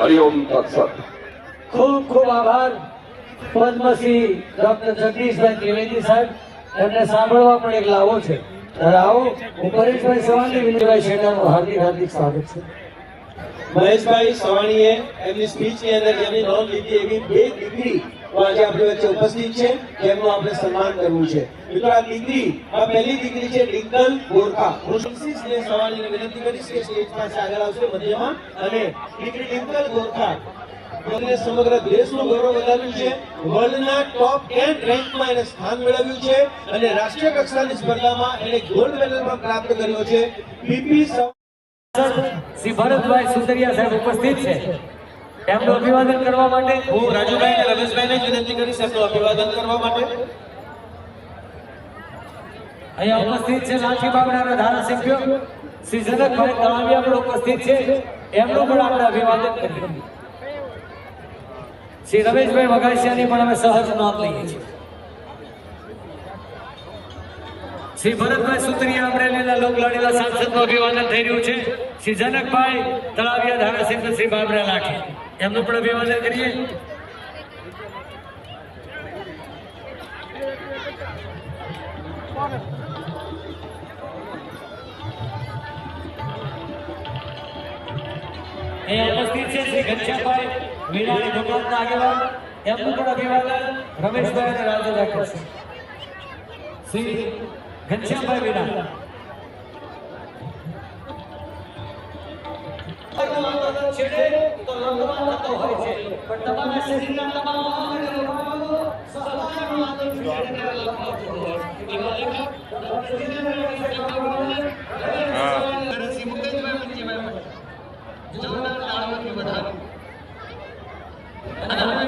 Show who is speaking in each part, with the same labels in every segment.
Speaker 1: હરિઓમ તત્સત।
Speaker 2: ખૂબ ખૂબ આભાર પદ્મશ્રી ડોક્ટર જગદીશભાઈ ત્રિવેદી સાહેબ, એમને સાંભળવા પણ એક લાવો છે। આવો હું પરેશભાઈ સવાણી વિનયભાઈ શેઠાનું હાર્દિક હાર્દિક સ્વાગત છે।
Speaker 3: મહેશભાઈ સવાણીએ એમની સ્પીચની અંદર જેમની નોંધ લીધી એવી 2 દીકરી આજે આપણી વચ્ચે ઉપસ્થિત છે, જેમનું આપણે સન્માન કરવું છે। મિત્રો આ દીકરી, આ પહેલી દીકરી છે ડિંકલ ગોરખા। હું શિક્ષિતને સવાણીને વિનંતી કરીશ કે સ્ટેજ પાસે આગળ આવશે મધ્યમાં, અને દીકરી ડિંકલ ગોરખા એને સમગ્ર દેશનું ગૌરવ વધાર્યું છે, વર્લ્ડના ટોપ 10 રેન્કમાં એને સ્થાન મેળવ્યું છે, અને રાષ્ટ્રીય કક્ષાની સ્પર્ધામાં એને ગોલ્ડ મેડલ પણ પ્રાપ્ત કર્યો છે। પીપી
Speaker 2: શ્રી ભરતભાઈ સુતરિયા સાહેબ ઉપસ્થિત છે, એમનું અભિવાદન કરવા માટે
Speaker 3: હું રાજુભાઈ અને રમેશભાઈને વિનંતી કરીશ એમનું અભિવાદન કરવા માટે।
Speaker 2: અહીંયા ઉપસ્થિત છે લાઠી બાબડાના ધારાસભ્ય શ્રી જનકભાઈ તળાવિયા પણ ઉપસ્થિત છે, એમનું પણ આપણે અભિવાદન કરીએ। શ્રી રમેશભાઈ વઘાસિયાની પણ અમે સહજ નોંધ લઈએ છીએ। શ્રી ભરતભાઈ સુતરિયા અમરેલીના લોકલાડીલા સાંસદનું અભિવાદન થઈ રહ્યું છે। શ્રી જનકભાઈ તળાવિયા ધારાસભ્ય શ્રી બાબરા લાઠી, એમનું પણ અભિવાદન કરીએ। અહીંયા ઉપસ્થિત છે શ્રી ઘનશ્યામભાઈ વીરાણી ભગવાનના આગેવાન, એમનું પણ અભિવાદન રમેશભાઈ અને રાજુ રાખ્યું છે। શ્રી ઘનશ્યામભાઈ વીરા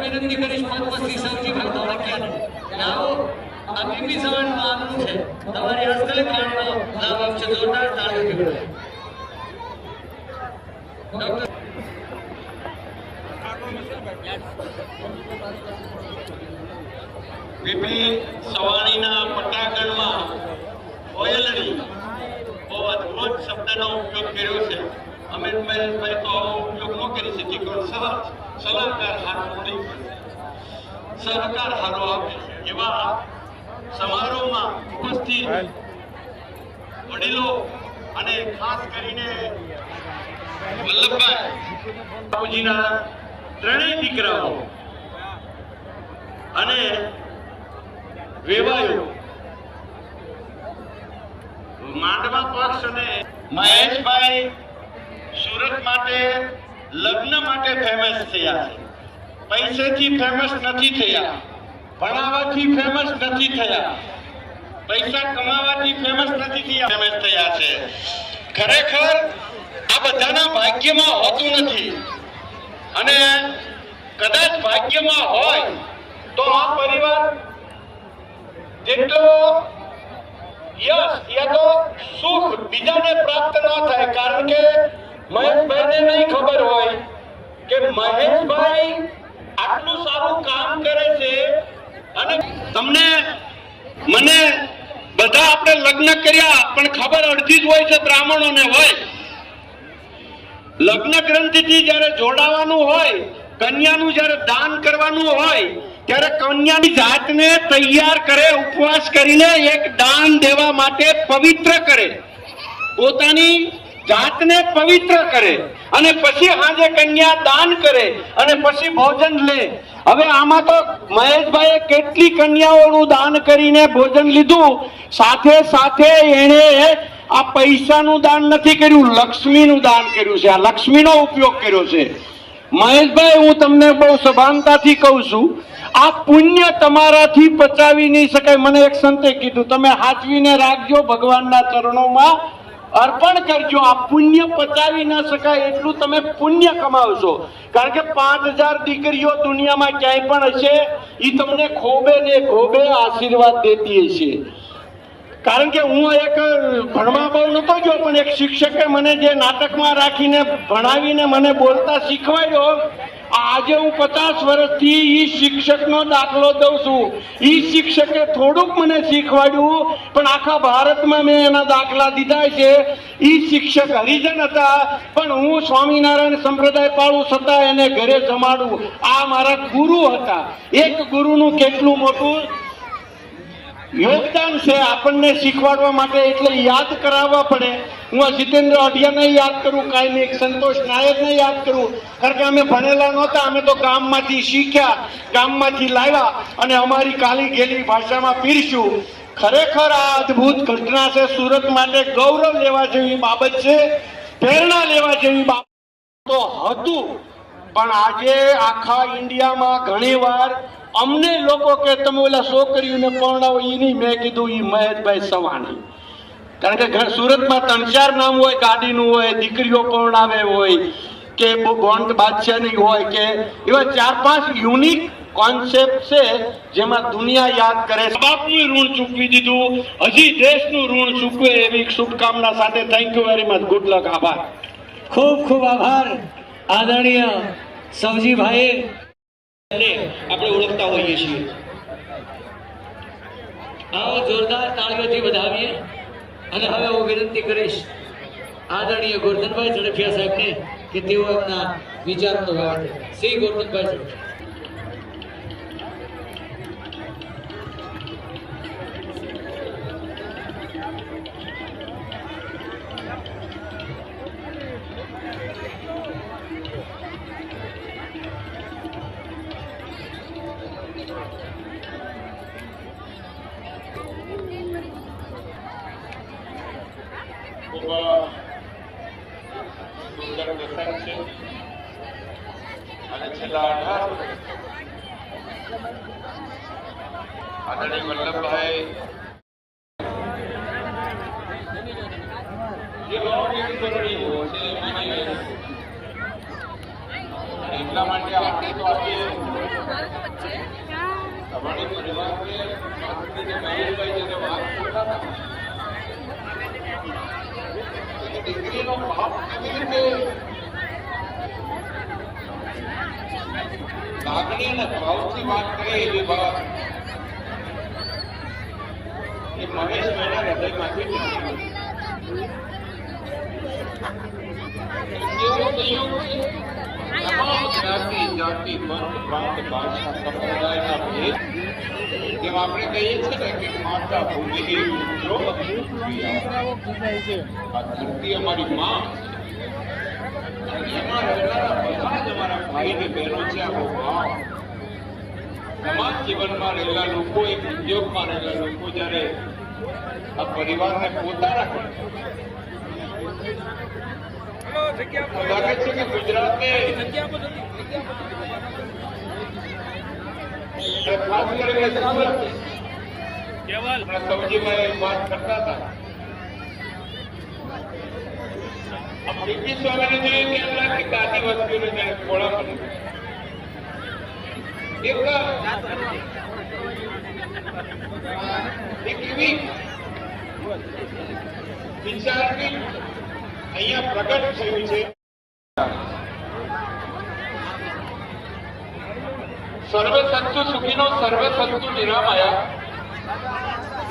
Speaker 2: વિનંતી કરીશ પદ્મશ્રી સૌજીભાઈ ધોળકિયાને આવો આ પીપી સવાણીનું આગમન છે, તમારી હસ્તલિત વાણીનો લાભ આપશે। જોરદાર તાળીઓ
Speaker 4: પીપી સવાણીના પટાગણમાં ઓયલડી બહુ અદભુત શબ્દનો ઉપયોગ કર્યો છે। અમિતભાઈ તો આવો ઉપયોગ ન કરી શકી, પણ સલાહકાર હારો નહીં, સહકાર હારો આપે એવા સમારોહમાં ઉપસ્થિત વડીલો અને ખાસ કરીને વલ્લભભાઈ બાપુજીના 3 દીકરાઓ અને વેવાયો માંડવા પક્ષ અને મહેશભાઈ સુરત માટે લગ્ન માટે ફેમસ થયા છે, પૈસેથી ફેમસ નથી થયા, ભણાવવાથી ફેમસ નથી થયા, પૈસા કમાવાથી ફેમસ નથી થયા, ફેમસ થયા છે। ખરેખર આ બધાના ભાગ્યમાં હોતું નથી, અને કદાચ ભાગ્યમાં હોય તો આ પરિવાર જેટલો યશ યા તો સુખ બીજાને પ્રાપ્ત ન થાય, કારણ કે મહેશભાઈને નહીં ખબર હોય કે મહેશભાઈ આટલું સારું કામ કરે છે। અને તમને મને બધા આપણે લગ્ન કર્યા પણ ખબર અડધી જ હોય છે, બ્રાહ્મણોને હોય। લગ્ન ગ્રંથિથી જ્યારે જોડાવાનું હોય, કન્યાનું જ્યારે દાન કરવાનું હોય, ત્યારે કન્યાની જાતને તૈયાર કરે, ઉપવાસ કરીને એક દાન દેવા માટે પવિત્ર કરે, પોતાની જાતને પવિત્ર કરે, અને પછી આજે કન્યા દાન કરે અને પછી ભોજન લે। હવે આમાં તો મહેશભાઈએ કેટલી કન્યાઓનું દાન કરીને ભોજન લીધું, સાથે સાથે એણે આ પૈસાનું દાન નથી કર્યું, લક્ષ્મીનું દાન કર્યું છે। આ લક્ષ્મીનો ઉપયોગ કર્યો છે। મહેશભાઈ, હું તમને બહુ સભાનતાથી કહું છું, આ પુણ્ય તમારાથી પચાવી નહીં શકાય। મને એક સંતે કીધું, તમે હાચવીને રાખજો, ભગવાનના ચરણોમાં અર્પણ કરજો, આ પુણ્ય પચાવી ન શકાય એટલું તમે પુણ્ય કમાવશો। કારણ કે 5000 દીકરીઓ દુનિયામાં ક્યાંય પણ હશે, એ તમને ખોબે ને ખોબે આશીર્વાદ દેતી હશે। કારણ કે હું એક ભણવા બહુ નતો ગયો, પણ એક શિક્ષકે મને જે નાટકમાં રાખીને ભણાવીને મને બોલતા શીખવાડ્યો, આજે હું 50 વર્ષથી ઈ શિક્ષકનો દાખલો દઉં છું। ઈ શિક્ષકે થોડુંક મને શીખવાડ્યું પણ આખા ભારતમાં મેં એના દાખલા દીધા છે. ઈ શિક્ષક હરિજન હતા, પણ હું સ્વામિનારાયણ સંપ્રદાય પાળું છતાં એને ઘરે જમાડું. આ મારા ગુરુ હતા. એક ગુરુનું કેટલું મોટું યોગદાન છે આપણને શીખવાડવા માટે, એટલે યાદ કરાવવા પડે. હું આ જીતેન્દ્ર અઢિયાને યાદ કરું, કાંઈ નહીં, સંતોષ નાયકને યાદ કરું, કારણ કે અમે ભણેલા નહોતા, અમે તો ગામમાંથી શીખ્યા, ગામમાંથી લાવ્યા અને અમારી કાલી ગેલી ભાષામાં પીરસ્યું. ખરેખર આ અદ્ભુત ઘટના છે. સુરત માટે ગૌરવ લેવા જેવી બાબત છે, પ્રેરણા લેવા જેવી બાબત તો હતું. પણ આજે આખા ઇન્ડિયામાં ઘણીવાર અમને લોકો કે તમે ઓલા છોકરીઓને પરણાવો, ઈ નહીં. મેં કીધું ઈ મહેશભાઈ સવાણી. કારણ કે સુરતમાં 3-4 નામ હોય, ગાડીનું હોય, દીકરીઓ પરણાવે હોય, કે બોન્ડ બાદશાહની હોય, કે એવા 4-5 યુનિક કોન્સેપ્ટ છે જેમાં દુનિયા યાદ કરે. બાપનું ઋણ ચૂકવી દીધું, હજી દેશનું ઋણ ચૂકવે એવી શુભકામના સાથે thank you very much. Good luck. આભાર.
Speaker 2: ખૂબ ખૂબ આભાર આદરણીય સવજીભાઈ.
Speaker 4: આપણે ઓળખતા હોઈએ છીએ.
Speaker 2: આવો જોરદાર તાળીઓથી વધાવીએ. અને હવે હું વિનંતી કરીશ આદરણીય ગોરધનભાઈ ઝડફિયા સાહેબને કે તેઓ એમના વિચારનો વ્યવહાર. શ્રી ગોરધનભાઈ ઝડફિયા.
Speaker 4: ખૂબ સુંદર પ્રસંગ છે અને છેલ્લા 18 આદરણીય વલ્લભભાઈ જે ભાવની કરણીઓ છે એટલા માટે આપણે તો આપીએ તમારી પરિવારને મહેશભાઈ જેને વાત કરતા હતા, દીકરીનો ભાવ કેવી રીતે લાગણી અને ભાવથી વાત કરે એવી વાત એ મહેશભાઈના હૃદયમાંથી નીકળી. કેવો સંયોગ છે! તમામ જ્ઞાતિ, જાતિ, પંથ, પ્રાંત, ભાષા, સંપ્રદાયના ભેદ, જેમ આપણે કહીએ છીએ ને કે માતા ભૂમિ પુત્રો, આ ધરતી અમારી માં છે. એમાં રહેનારા બધા જ અમારા ભાઈ ને બહેનો છે. આવો ભાવ સમાજ જીવનમાં રહેલા લોકો, એક ઉદ્યોગમાં રહેલા લોકો જયારે આ પરિવારને પોતાના કરે, લાગે છે કે ગુજરાતને ખાસ કરીને સૌજીભાઈ વાત કરતા હતા. બ્રિટિશ સ્વામીને જોયું કે એમ લાગે કે આદિવાસીઓને જયારે ખોળા બને એક એવી વિચારની અહીંયા પ્રગટ થયું છે. સર્વે સંતુ સુખીનો સર્વે સંતુ નિરામયા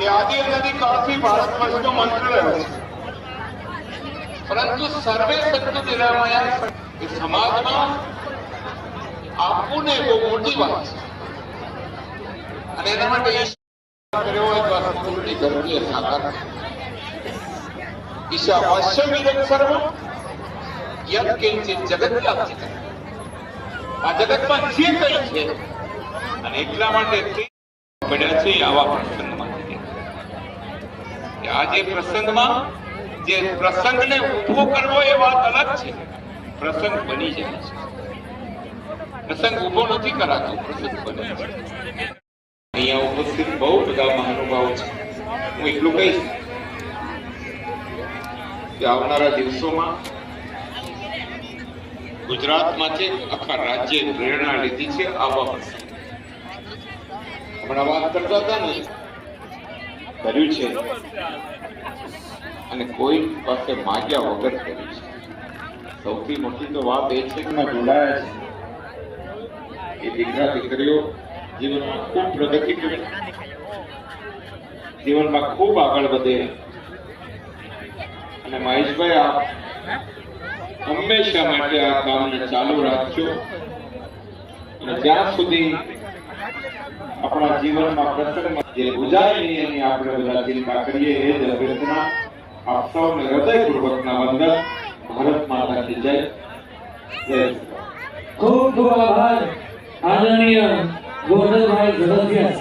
Speaker 4: એ આદિ અનાદિ કાળથી ભારત વર્ષનો મંત્ર રહ્યો છે. પરંતુ સર્વે સંતુ નિરામયા એ સમાજમાં આપવું ને બહુ મોટી વાત છે. અને એના માટે કર્યો હોય તો આ સંતુની ધરતીએ સાકાર ઈશા વાસ્યવિદક સર્વ યદ કિંચિત જગત્યાપ્તિ. આ જગતમાં જે કંઈ છે અને એટલા માટે પડ્યા છે આવા પ્રસંગમાં. આજે પ્રસંગમાં જે પ્રસંગને ઉભો કરવો એ વાત અલગ છે, પ્રસંગ બની જાય છે. પ્રસંગ ઉભો નથી કરાતો, પ્રસંગ બને છે. અહીંયા ઉપસ્થિત બહુ બધા મહાનુભાવો છે. હું એટલું કહીશ કે આવનારા દિવસોમાં ગુજરાતમાંથી આખા રાજ્ય પ્રેરણા લીધી છે આવા પ્રસંગ. હમણાં વાત કરતા હતા ને, કર્યું છે અને કોઈ પાસે માગ્યા વગર કર્યું છે. સૌથી મોટી તો વાત એ છે કે જોડાયા છે એ દીકરા દીકરીઓ જીવનમાં ખૂબ પ્રગતિ કરી.
Speaker 1: જીવનમાં ખૂબ આગળ વધે અને મહેશભાઈ આપ હંમેશા માટે આ કામને ચાલુ રાખજો અને જ્યાં સુધી આપણા જીવનમાં પ્રસંગ જે બુજાય નહીં એની આપણે બધા ચિંતા કરીએ એ જ અભ્યર્થના આપ સૌને હૃદયપૂર્વકના વંદન. ભારત માતા કી જય. જય.
Speaker 2: ખૂબ ખૂબ આભાર આદરણીય ગોરધનભાઈ ઝડફિયા.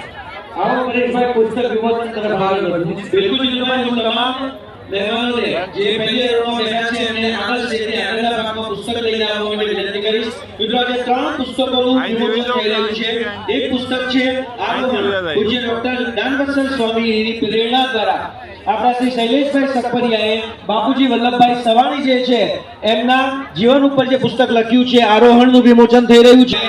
Speaker 2: આવો પરેશભાઈ પુસ્તક વિમોચન તરફ આગળ વધવું.
Speaker 3: બિલકુલ જીતુભાઈ, હું તમામ મહેમાનોને જે પહેલી રોમાં બેઠા છે એમને આગળ સીધે આગળના ભાગમાં પુસ્તક લઈને આવવા માટે વિનંતી કરીશ. મિત્રો આજે 3 પુસ્તકોનું વિમોચન થઈ રહ્યું છે. એક પુસ્તક છે આગમન, પૂજ્ય ડોક્ટર દાનવત્સલ સ્વામીની પ્રેરણા દ્વારા આપણા શ્રી શૈલેષભાઈ સખપરિયાએ બાપુજી વલ્લભભાઈ સવાણી જે છે એમના જીવન ઉપર જે પુસ્તક લખ્યું છે આરોહણનું વિમોચન થઈ રહ્યું છે.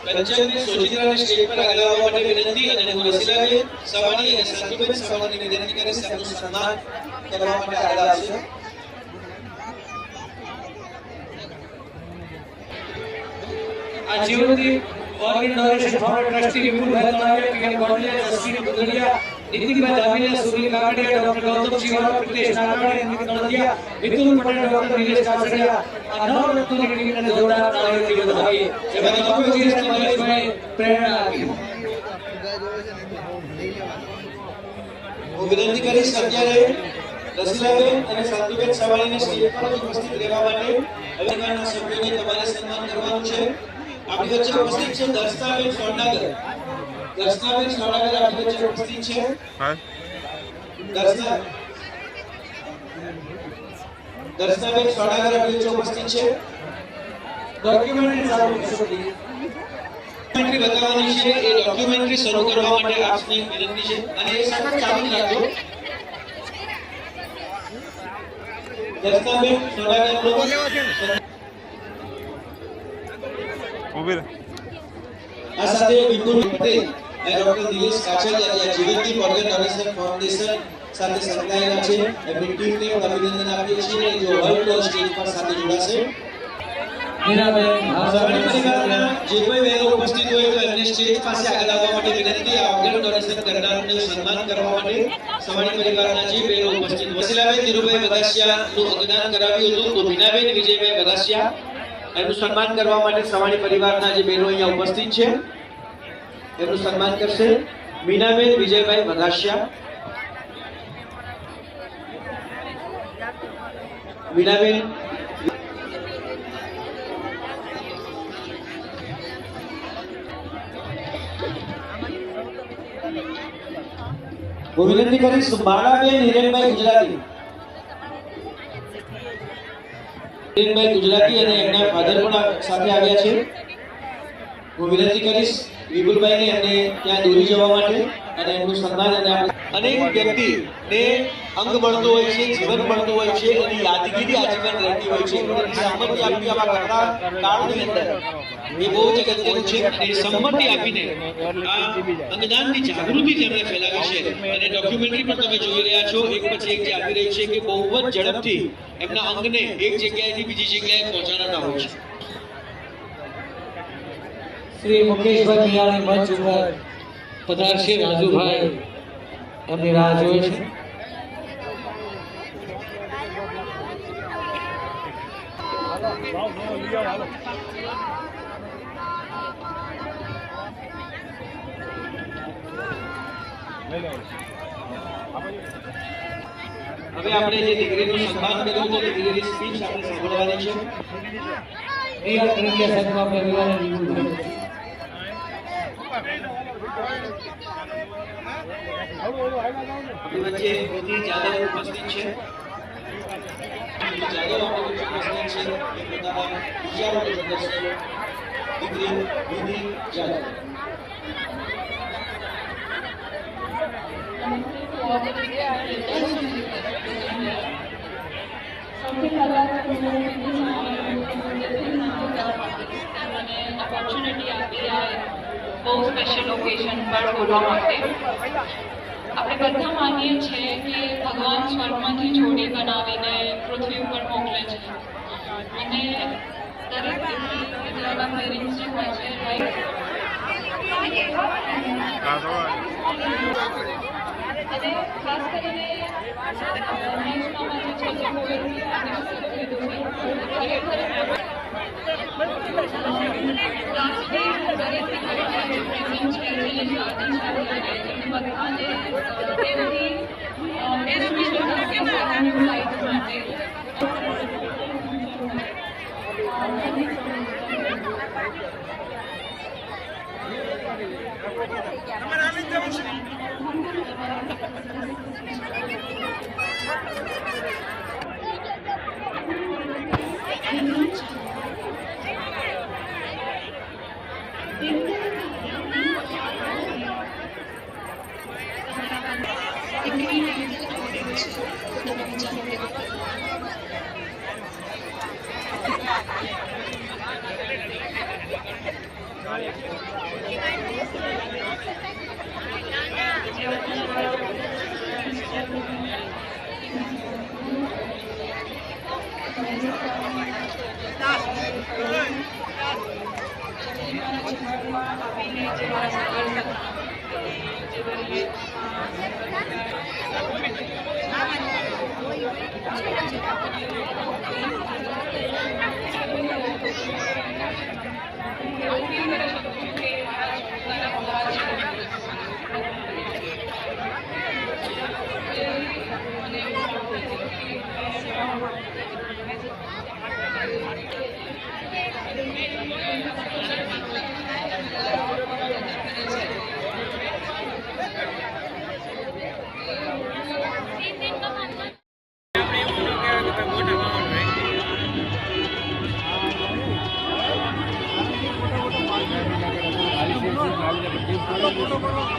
Speaker 3: पंचायत सोचित्राने स्टेज पर આગળ આવવા માટે વિનંતી અને હું રસીલાબેન સવાણી અને સાધુબેન સવાણીને વિનંતી કરીશ તેમનું સન્માન કરવા માટે આગળ આવશે.
Speaker 2: આ જીવનથી ઓર્ગેનાઇઝેશન ફાઉન્ડર ટ્રસ્ટી વિપુલભાઈ નાવે પીએમ કોર્ડિનેટર સસ્તી ગુંદરિયા નીતિનભાઈ દાવીલા સુનિલ કાકડિયા ડોક્ટર ગૌતમ શિવાળા પ્રિતેશ નારાયણ નિતિન નોંધિયા વિપુલ પટેલ ડોક્ટર નિલેશ કાસડિયા આ નવ રત્નોની ટીમને જોડાતા આયોજક વધાવીએ જેમાં ડોક્ટર જીએસ મહેશભાઈ પ્રેરણા આપી.
Speaker 3: હું વિનંતી કરીશ અત્યારે રસીલાબેન અને સાધુબેન સવાણીને સ્ટેજ પર ઉપસ્થિત રહેવા માટે અધિકારના સભ્યોને તમારે સન્માન કરવાનું છે. આપણી વચ્ચે ઉપસ્થિત છે દર્શનાબેન સોડાગર. દર્શનાબેન સોડાગર આપણી વચ્ચે ઉપસ્થિત છે. દર્શનાબેન સોડાગર આપણી વચ્ચે ઉપસ્થિત છે.
Speaker 2: ડોક્યુમેન્ટરી સારું
Speaker 3: ડોક્યુમેન્ટરી બતાવવાની છે. એ ડોક્યુમેન્ટરી શરૂ કરવા માટે આપની વિનંતી છે અને એ સતત ચાલુ રાખજો. દર્શનાબેન સોડાગર આ સાથે વિપુલ પટેલ અને doctor Dinesh Kachhadiya Jivandeep organisation foundation સાથે સંકળાયેલા છે. એમની ટીમને અભિનંદન આપીએ છીએ જો વર્લ્ડ સ્ટેજ પર સાથે જોડાશે.
Speaker 2: મીરાબેન
Speaker 3: સવાણી પરિવારના જે કોઈ બહેનો ઉપસ્થિત હોય તો એમને સ્ટેજ પાસે આગળ આવવા માટે વિનંતી. આ ઓર્ગન ડોનેશન કરનારનું સન્માન કરવા માટે સવાણી પરિવારના જે બહેનો ઉપસ્થિત વસીલાબેન ધીરુભાઈ બગાસિયાનું અંગદાન કરાવ્યું હતું, તો મીનાબેન વિજયભાઈ બગાસિયા એનું સન્માન કરવા માટે સવાણી પરિવારના જે બહેનો અહીંયા ઉપસ્થિત છે એનું સન્માન કરશે મીનાબેન વિજયભાઈ બગાસિયા. મીનાબેન હું વિનંતી કરીશ માળાબેન હિરેનભાઈ ગુજરાતી. હિરેનભાઈ ગુજરાતી અને એમના ફાધર પણ સાથે આવ્યા છે. હું વિનંતી કરીશ વિપુલભાઈને એમને ત્યાં દોરી જવા માટે અને એમનું સન્માન અને અનેક વ્યક્તિને અંગ મળતું હોય છે, જીવન મળતું હોય છે અને યાદગીરી આજીવન રહેતી હોય છે. સંમતિ આપી આવા કપરા કાળની અંદર એ બહુ જ અગત્યનું છે અને સંમતિ આપીને આ અંગદાનની જાગૃતિ જેમણે ફેલાવી છે અને ડોક્યુમેન્ટરી પણ તમે જોઈ રહ્યા છો એક પછી એક જે આવી રહી છે કે બહુ જ ઝડપથી એમના અંગને એક જગ્યાએથી બીજી જગ્યાએ પહોંચાડવાના હોય છે.
Speaker 2: શ્રી મુકેશભાઈ મિયાણી મંચ ઉપર પધારશે. રાજુભાઈ એમની રાહ જોવે છે.
Speaker 3: હવે આપણે જે દીકરીનું સન્માન કર્યું તો દીકરીની સ્પીચ આપણે સાંભળવાની છે.
Speaker 2: રિયલ ઇન્ડિયા સાહેબમાં પરિવારને લીધું છે.
Speaker 3: આપણી વચ્ચે વિધિ જાદવ ઉપસ્થિત છે. વિધિ જાદવ આપણી વચ્ચે ઉપસ્થિત છે. એ પોતાના વિચારોને પ્રદર્શન દીકરી વિધિ જાદવ.
Speaker 5: સૌથી પહેલાં ઓપોર્ચ્યુનિટી આપી આ બહુ સ્પેશિયલ ઓકેશન પર બોલવા માટે. આપણે બધા માનીએ છીએ કે ભગવાન સ્વર્ગમાંથી જોડી બનાવીને પૃથ્વી ઉપર મોકલે છે અને દરેક દીકરીના પેરેન્ટ્સ જે હોય છે રાઈટ અને ખાસ કરીને ન્યૂઝમાં જે છે જે કોઈ લીધું છે ખરેખર દરેક દીકરીને પ્રેઝન્ટ છે જેની શાદી છે અને બધાને એમની એજ્યુકેશન માટે લાઈફ માટે
Speaker 6: फोटो